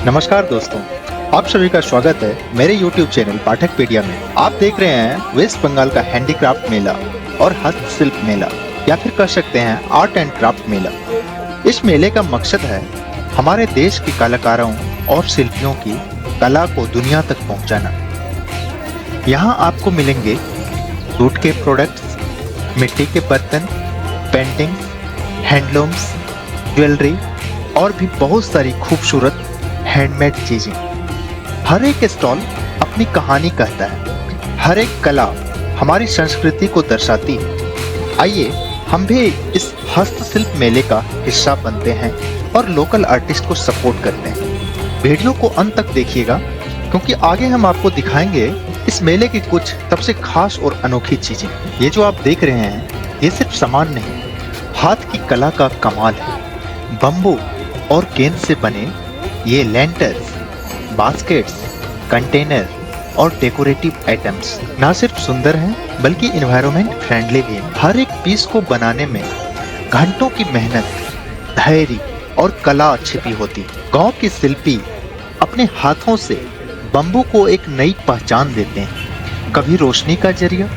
नमस्कार दोस्तों, आप सभी का स्वागत है मेरे YouTube चैनल पाठकपीडिया में। आप देख रहे हैं वेस्ट बंगाल का हैंडीक्राफ्ट मेला और हस्तशिल्प मेला, या फिर कह सकते हैं आर्ट एंड क्राफ्ट मेला। इस मेले का मकसद है हमारे देश के कलाकारों और शिल्पियों की कला को दुनिया तक पहुंचाना। यहाँ आपको मिलेंगे जूट के प्रोडक्ट्स, मिट्टी के बर्तन, पेंटिंग्स, हैंडलूम्स, ज्वेलरी और भी बहुत सारी खूबसूरत हैंडमेड चीजें। हर एक स्टॉल अपनी कहानी कहता है, हर एक कला हमारी संस्कृति को दर्शाती है। आइए हम भी इस हस्तशिल्प मेले का हिस्सा बनते हैं और लोकल आर्टिस्ट को सपोर्ट करते हैं। वीडियो को अंत तक देखिएगा, क्योंकि आगे हम आपको दिखाएंगे इस मेले की कुछ सबसे खास और अनोखी चीजें। ये जो आप देख रहे हैं, ये सिर्फ सामान नहीं, हाथ की कला का कमाल है। बम्बू और गेंद से बने ये लैंटर्स, बास्केट्स, कंटेनर और डेकोरेटिव आइटम्स ना सिर्फ सुंदर हैं, बल्कि एनवायरनमेंट फ्रेंडली भी हैं। हर एक पीस को बनाने में घंटों की मेहनत, धैर्य और कला छिपी होती। गांव के शिल्पी अपने हाथों से बम्बू को एक नई पहचान देते हैं, कभी रोशनी का जरिया,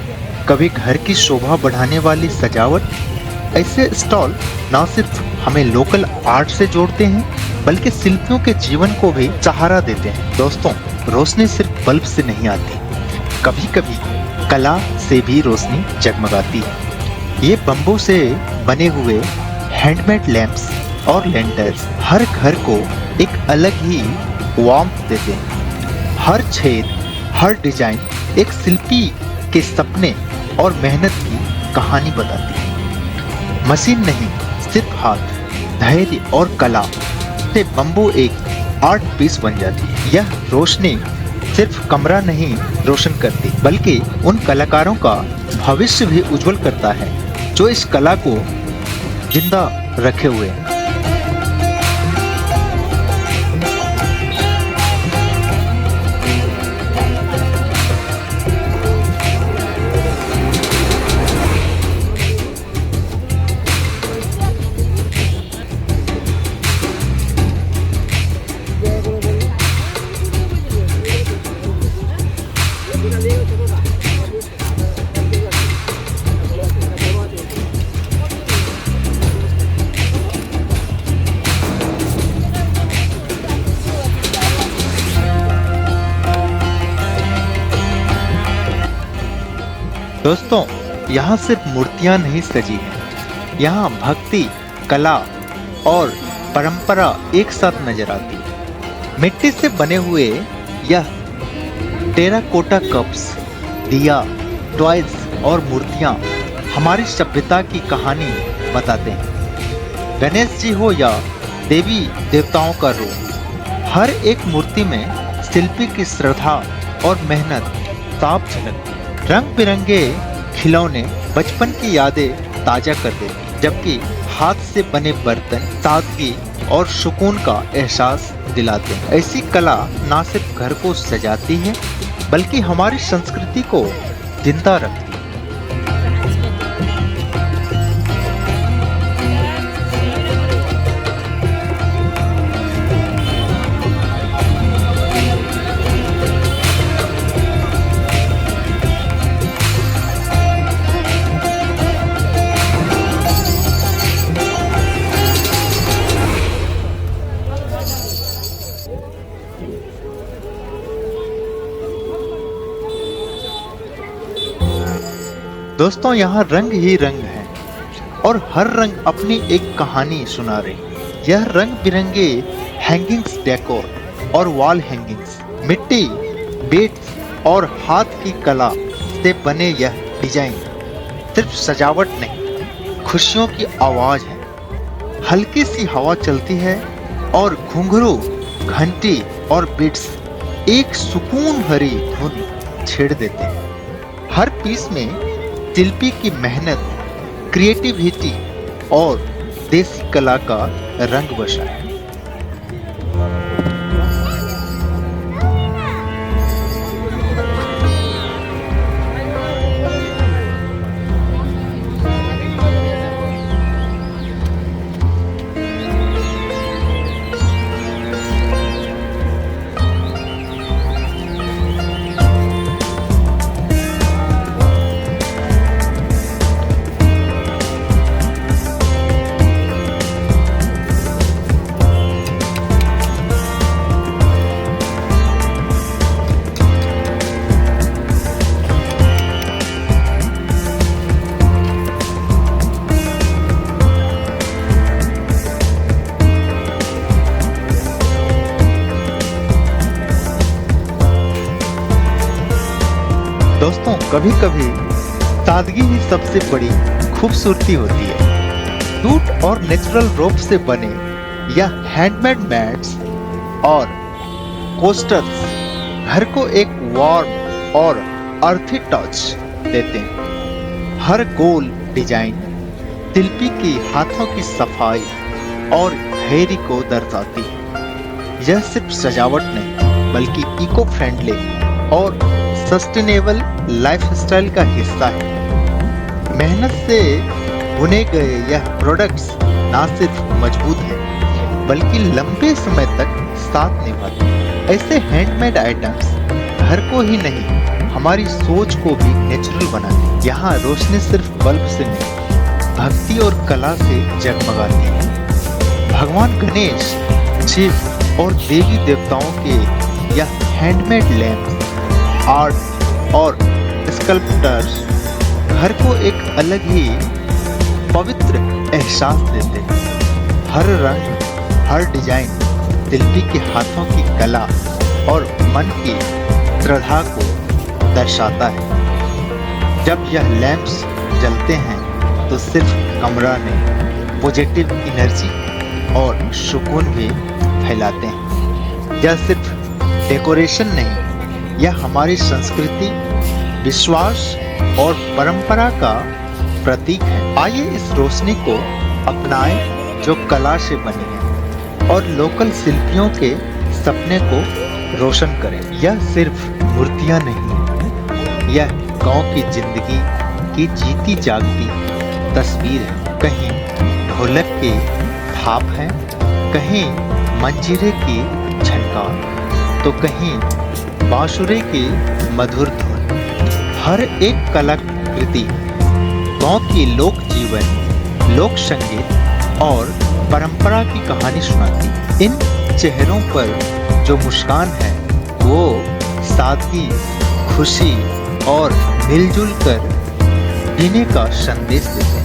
कभी घर की शोभा बढ़ाने वाली सजावट। ऐसे स्टॉल न सिर्फ हमें लोकल आर्ट से जोड़ते हैं, बल्कि शिल्पियों के जीवन को भी सहारा देते हैं। दोस्तों, रोशनी सिर्फ बल्ब से नहीं आती, कभी कभी कला से भी रोशनी जगमगाती है। ये बम्बू से बने हुए हैंडमेड लैंप्स और लैंटर्स हर घर को एक अलग ही वार्मथ देते हैं। हर छेद, हर डिजाइन एक शिल्पी के सपने और मेहनत की कहानी बताती है। मशीन नहीं, सिर्फ हाथ, धैर्य और कला से बम्बू एक आर्ट पीस बन जाती है। यह रोशनी सिर्फ कमरा नहीं रोशन करती, बल्कि उन कलाकारों का भविष्य भी उज्जवल करता है जो इस कला को जिंदा रखे हुए हैं। दोस्तों, यहाँ सिर्फ मूर्तियाँ नहीं सजी हैं, यहाँ भक्ति, कला और परंपरा एक साथ नजर आती है। मिट्टी से बने हुए यह टेराकोटा कप्स, दिया, टॉयज और मूर्तियाँ हमारी सभ्यता की कहानी बताते हैं। गणेश जी हो या देवी देवताओं का रूप, हर एक मूर्ति में शिल्पी की श्रद्धा और मेहनत साफ झलकती है। रंग बिरंगे खिलौने बचपन की यादें ताजा कर देती, जबकि हाथ से बने बर्तन सादगी और सुकून का एहसास दिलाते हैं। ऐसी कला न सिर्फ घर को सजाती है, बल्कि हमारी संस्कृति को जिंदा रखती है। दोस्तों, यहाँ रंग ही रंग है और हर रंग अपनी एक कहानी सुना रही। यह रंग बिरंगे हैंगिंग्स, डेकोर और वॉल हैंगिंग्स, मिट्टी, बीड्स और हाथ की कला से बने यह डिजाइन सिर्फ सजावट नहीं, खुशियों की आवाज है। हल्की सी हवा चलती है और घुंघरू, घंटी और बीट्स एक सुकून भरी धुन छेड़ देते हैं। हर पीस में शिल्पी की मेहनत, क्रिएटिविटी और देसी कला का रंग बसा है। दोस्तों, कभी कभी सादगी ही सबसे बड़ी खूबसूरती होती है। जूट और नेचुरल रोप से बने या हैंडमेड मैट्स और कोस्टर्स घर को एक वार्म और अर्थी टच देते हैं। हर गोल डिजाइन शिल्पी के हाथों की सफाई और धैर्य को दर्शाती है। यह सिर्फ सजावट नहीं बल्कि इको फ्रेंडली और सस्टेनेबल लाइफस्टाइल का हिस्सा है। मेहनत से बुने गए यह प्रोडक्ट्स ना सिर्फ मजबूत हैं बल्कि लंबे समय तक साथ निभाते हैं। ऐसे हैंडमेड आइटम्स घर को ही नहीं हमारी सोच को भी नेचुरल बनाते हैं। यहाँ रोशनी सिर्फ बल्ब से नहीं भक्ति और कला से जगमगाती है। भगवान गणेश, शिव और देवी देवताओं के यह हैंडमेड लैम्प आर्ट और स्कल्पटर्स घर को एक अलग ही पवित्र एहसास देते हैं। हर रंग, हर डिजाइन शिल्पी के हाथों की कला और मन की श्रद्धा को दर्शाता है। जब यह लैंप्स जलते हैं तो सिर्फ कमरा नहीं, पॉजिटिव एनर्जी और सुकून भी फैलाते हैं। यह सिर्फ डेकोरेशन नहीं, यह हमारी संस्कृति, विश्वास और परंपरा का प्रतीक है। आइए इस रोशनी को अपनाएं जो कला से बनी है और लोकल शिल्पियों के सपने को रोशन करें। यह सिर्फ मूर्तियां नहीं है, यह गांव की जिंदगी की जीती जागती तस्वीर है। कहीं ढोलक के थाप है, कहीं मंजीरे की झनकार, तो कहीं बांसुरी की मधुर धुन। हर एक कलाकृति गांव की लोक जीवन, लोक संगीत और परंपरा की कहानी सुनाती। इन चेहरों पर जो मुस्कान है वो सादगी, खुशी और मिलजुल कर जीने का संदेश देते हैं।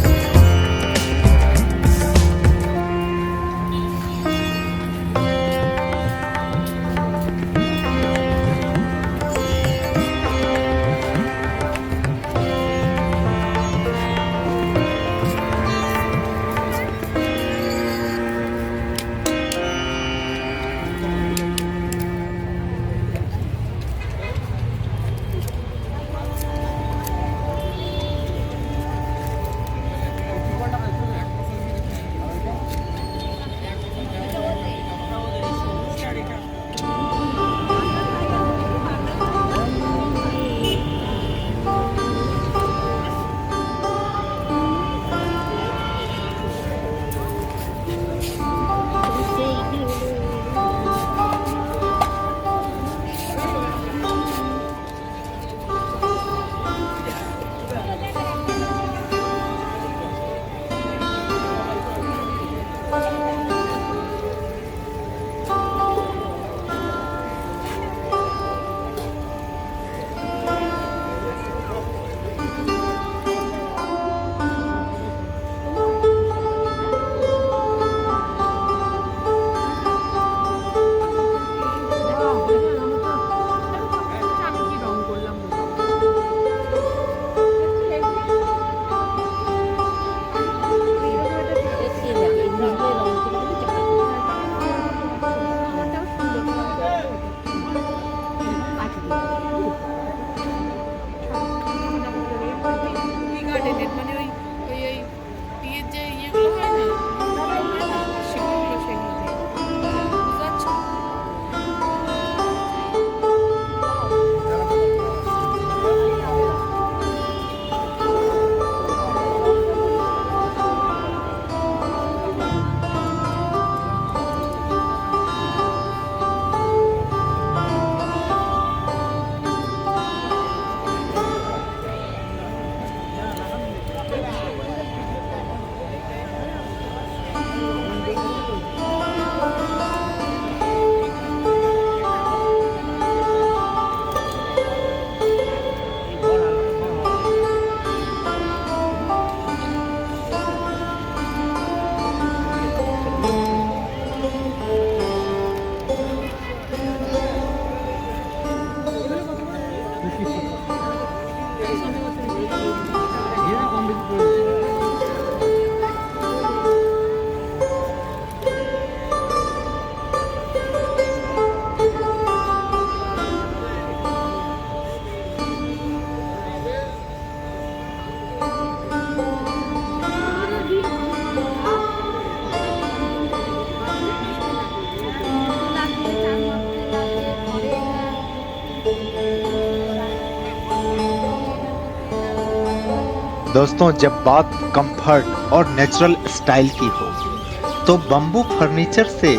दोस्तों, जब बात कंफर्ट और नेचुरल स्टाइल की हो तो बम्बू फर्नीचर से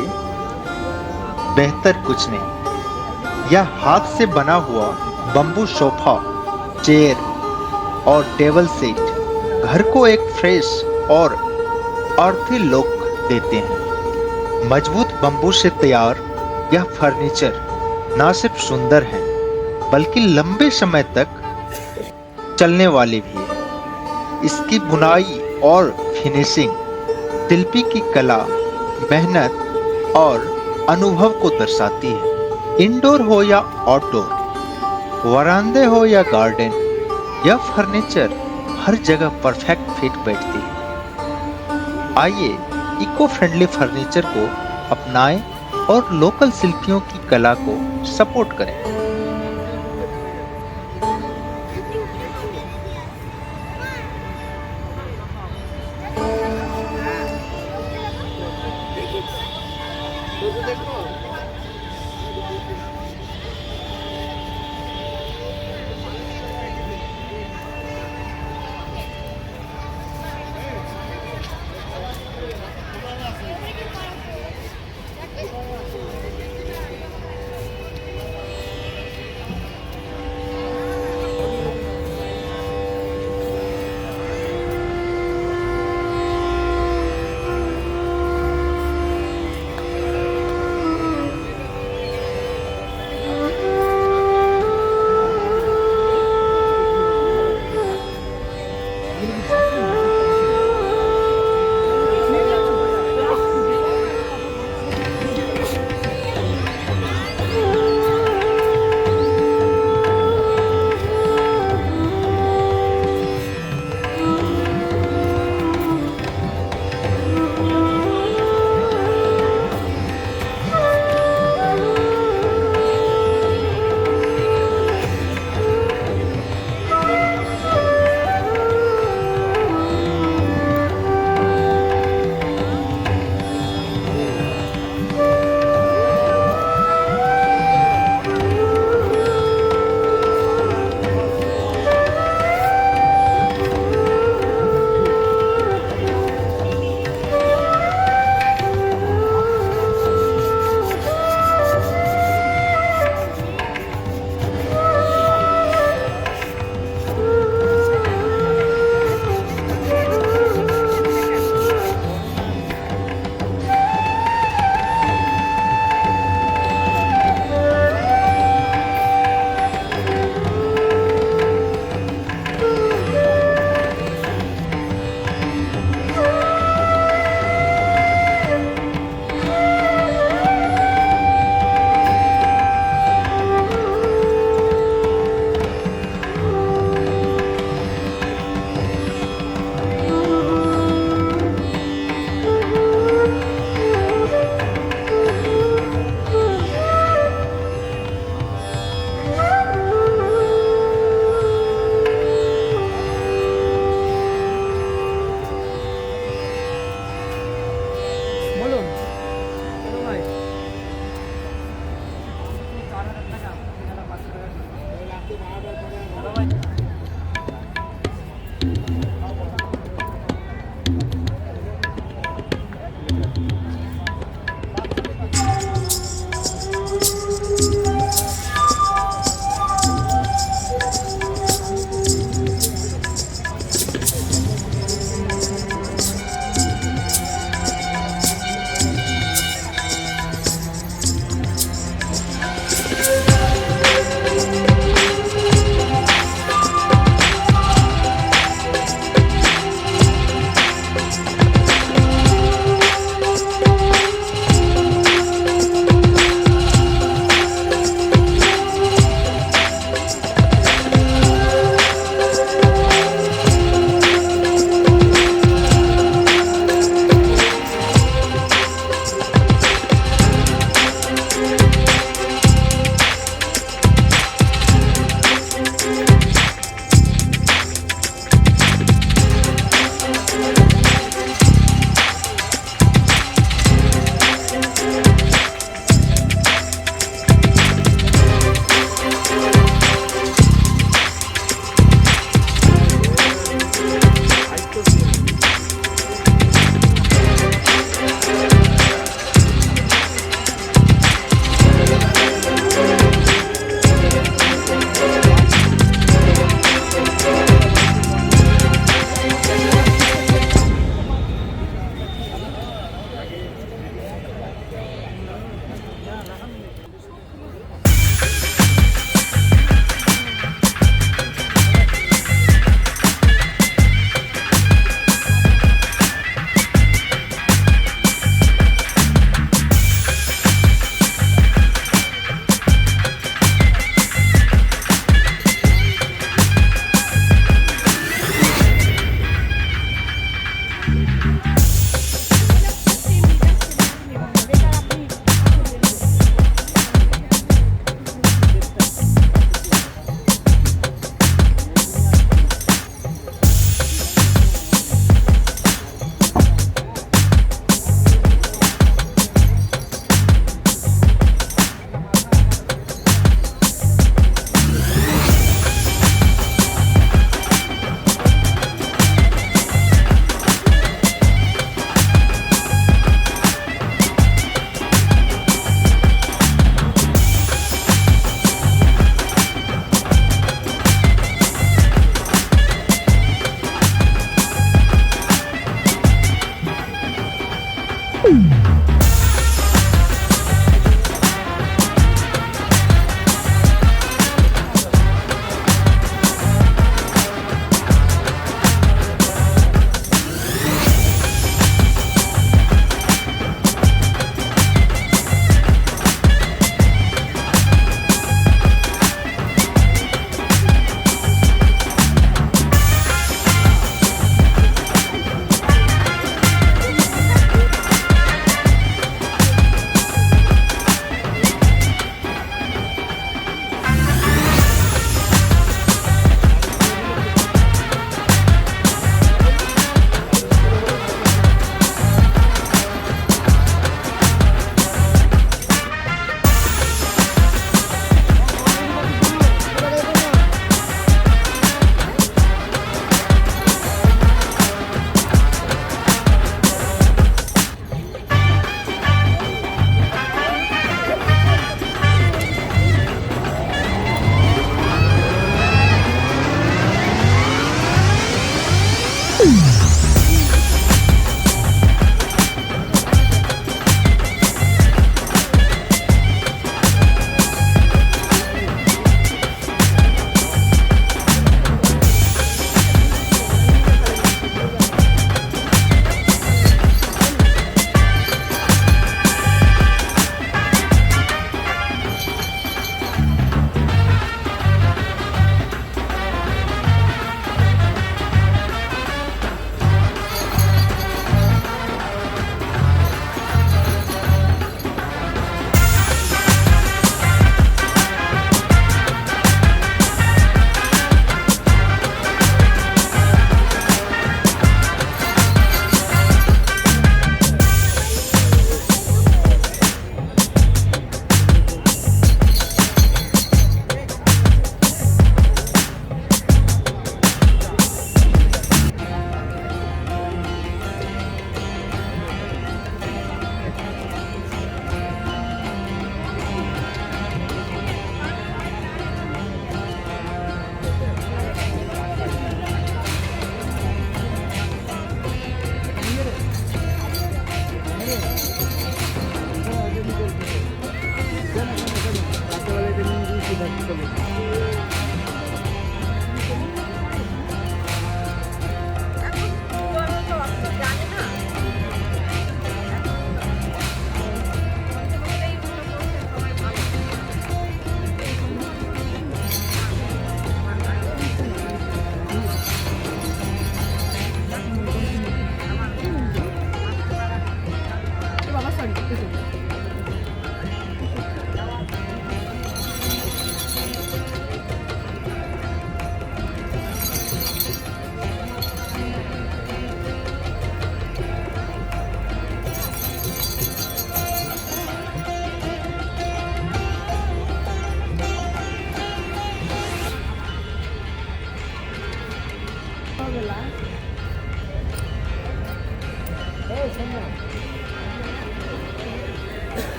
बेहतर कुछ नहीं। यह हाथ से बना हुआ बम्बू सोफा, चेयर और टेबल सेट घर को एक फ्रेश और अर्थी लुक देते हैं। मजबूत बम्बू से तैयार यह फर्नीचर न सिर्फ सुंदर है बल्कि लंबे समय तक चलने वाले भी है। इसकी बुनाई और फिनिशिंग शिल्पी की कला, मेहनत और अनुभव को दर्शाती है। इंडोर हो या आउटडोर, वरांदे हो या गार्डन, यह फर्नीचर हर जगह परफेक्ट फिट बैठती है। आइए इको फ्रेंडली फर्नीचर को अपनाएं और लोकल शिल्पियों की कला को सपोर्ट करें।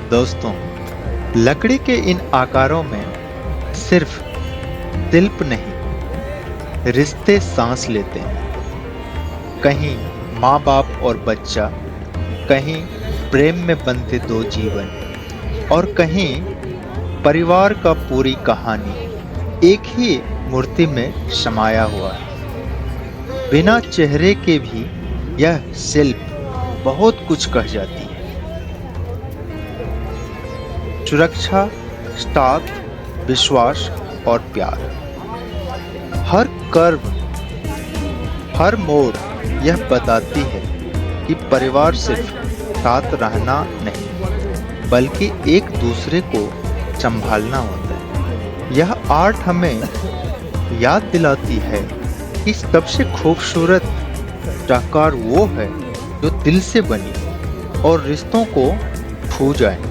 दोस्तों, लकड़ी के इन आकारों में सिर्फ शिल्प नहीं, रिश्ते सांस लेते हैं। कहीं माँ बाप और बच्चा, कहीं प्रेम में बंधे दो जीवन, और कहीं परिवार का पूरी कहानी एक ही मूर्ति में समाया हुआ है। बिना चेहरे के भी यह शिल्प बहुत कुछ कह जाती है। सुरक्षा, साथ, विश्वास और प्यार। हर कर्व, हर मोड़ यह बताती है कि परिवार सिर्फ साथ रहना नहीं, बल्कि एक दूसरे को संभालना होता है। यह आर्ट हमें याद दिलाती है कि सबसे खूबसूरत शाहकार वो है जो दिल से बनी और रिश्तों को छू जाए।